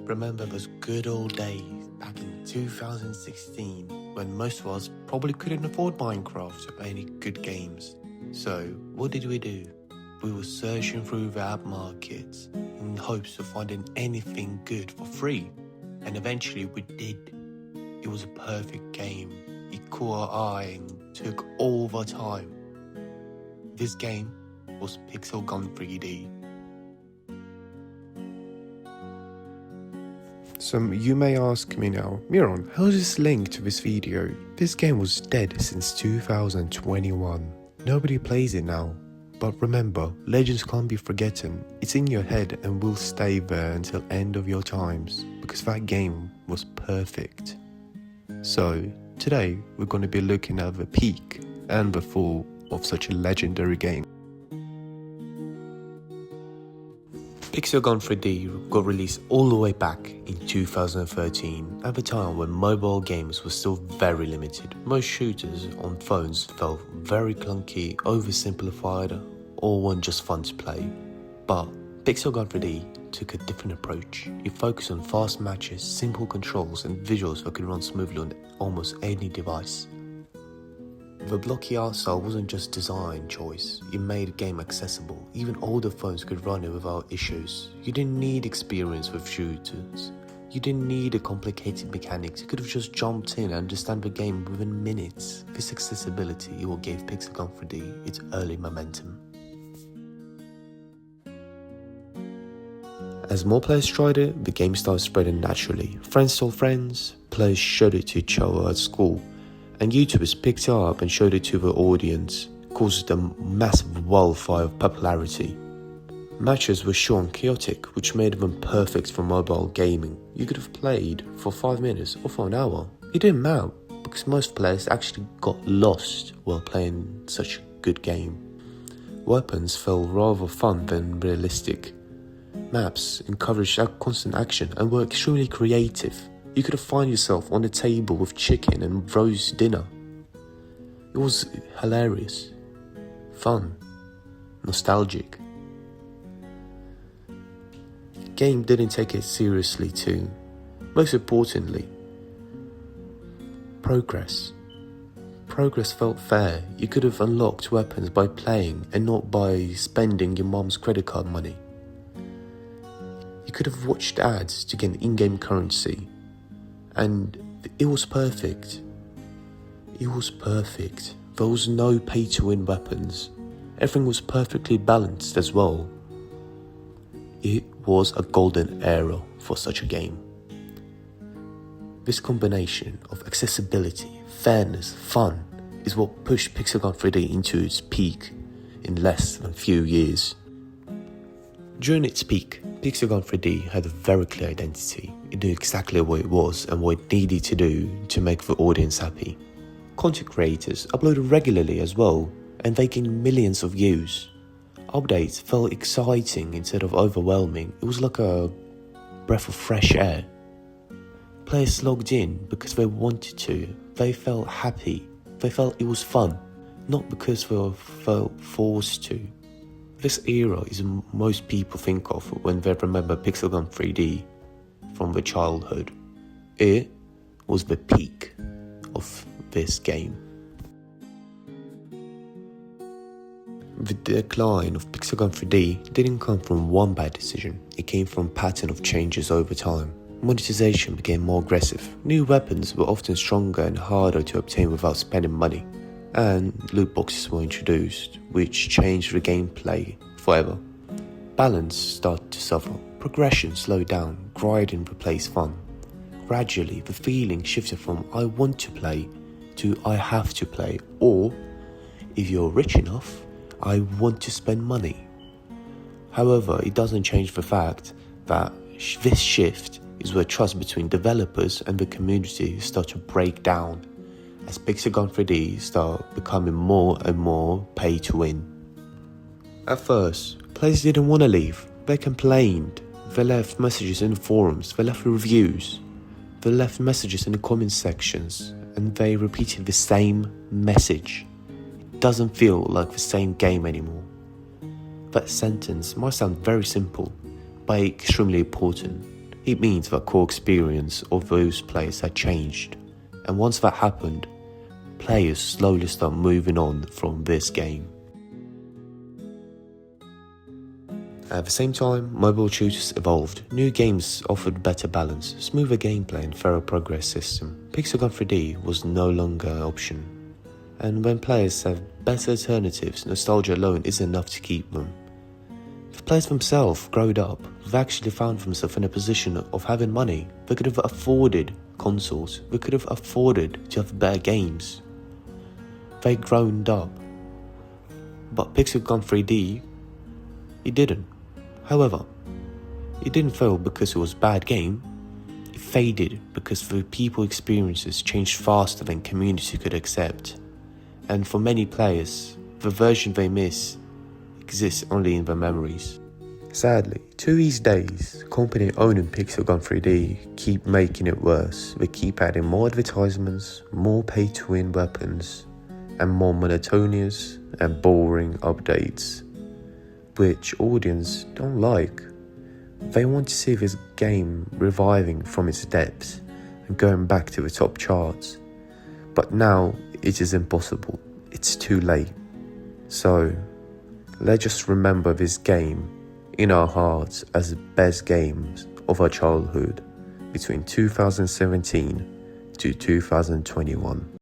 Remember those good old days back in 2016 when most of us probably couldn't afford Minecraft or any good games. So what did we do? We were searching through the app markets in hopes of finding anything good for free. And eventually we did. It was a perfect game. It caught our eye and took all the time. This game was Pixel Gun 3D. So you may ask me now, Miron, how does this link to this video? This game was dead since 2021. Nobody plays it now. But remember, legends can't be forgotten. It's in your head and will stay there until end of your times, because that game was perfect. So today we're going to be looking at the peak and the fall of such a legendary game. Pixel Gun 3D got released all the way back in 2013, at the time when mobile games were still very limited. Most shooters on phones felt very clunky, oversimplified, or weren't just fun to play. But Pixel Gun 3D took a different approach. It focused on fast matches, simple controls, and visuals that could run smoothly on almost any device. The blocky art style wasn't just design choice, it made the game accessible. Even older phones could run it without issues. You didn't need experience with shooters. You didn't need a complicated mechanics. You could have just jumped in and understand the game within minutes. This accessibility is what gave Pixel Gun 3D its early momentum. As more players tried it, the game started spreading naturally. Friends told friends, players showed it to each other at school, and YouTubers picked it up and showed it to the audience, caused a massive wildfire of popularity. Matches were short and chaotic, which made them perfect for mobile gaming. You could have played for 5 minutes or for an hour. It didn't matter, because most players actually got lost while playing such a good game. Weapons felt rather fun than realistic. Maps encouraged constant action and were extremely creative. You could have found yourself on a table with chicken and roast dinner. It was hilarious, fun, nostalgic. The game didn't take it seriously too. Most importantly, progress. Progress felt fair. You could have unlocked weapons by playing and not by spending your mom's credit card money. You could have watched ads to gain in-game currency. And it was perfect. It was perfect. There was no pay-to-win weapons. Everything was perfectly balanced as well. It was a golden era for such a game. This combination of accessibility, fairness, fun is what pushed Pixel Gun 3D into its peak in less than a few years. During its peak, Pixel Gun 3D had a very clear identity. It knew exactly what it was and what it needed to do to make the audience happy. Content creators uploaded regularly as well, and they gained millions of views. Updates felt exciting instead of overwhelming. It was like a breath of fresh air. Players logged in because they wanted to. They felt happy. They felt it was fun, not because they felt forced to. This era is what most people think of when they remember Pixel Gun 3D from their childhood. It was the peak of this game. The decline of Pixel Gun 3D didn't come from one bad decision. It came from a pattern of changes over time. Monetization became more aggressive. New weapons were often stronger and harder to obtain without spending money. And loot boxes were introduced, which changed the gameplay forever. Balance started to suffer. Progression slowed down. Grinding replaced fun. Gradually, the feeling shifted from I want to play to I have to play, or if you're rich enough, I want to spend money. However, it doesn't change the fact that this shift is where trust between developers and the community start to break down, as Pixel Gun 3D start becoming more and more pay to win. At first, players didn't want to leave. They complained. They left messages in the forums. They left reviews. They left messages in the comment sections, and they repeated the same message. It doesn't feel like the same game anymore. That sentence might sound very simple, but extremely important. It means the core experience of those players had changed, and once that happened, players slowly start moving on from this game. At the same time, mobile shooters evolved. New games offered better balance, smoother gameplay and fairer progress system. Pixel 3D was no longer an option. And when players have better alternatives, nostalgia alone isn't enough to keep them. If players themselves growed up, they've actually found themselves in a position of having money. They could have afforded consoles, they could have afforded to have better games. They grown up. But Pixel 3D, it didn't. However, it didn't fail because it was a bad game. It faded because the people experiences changed faster than community could accept. And for many players, the version they miss exists only in their memories. Sadly, to these days, company owning Pixel 3D keep making it worse. They keep adding more advertisements, more pay-to-win weapons, and more monotonous and boring updates, which audience don't like. They want to see this game reviving from its depths and going back to the top charts. But now it is impossible. It's too late. So let's just remember this game in our hearts as the best games of our childhood between 2017 to 2021.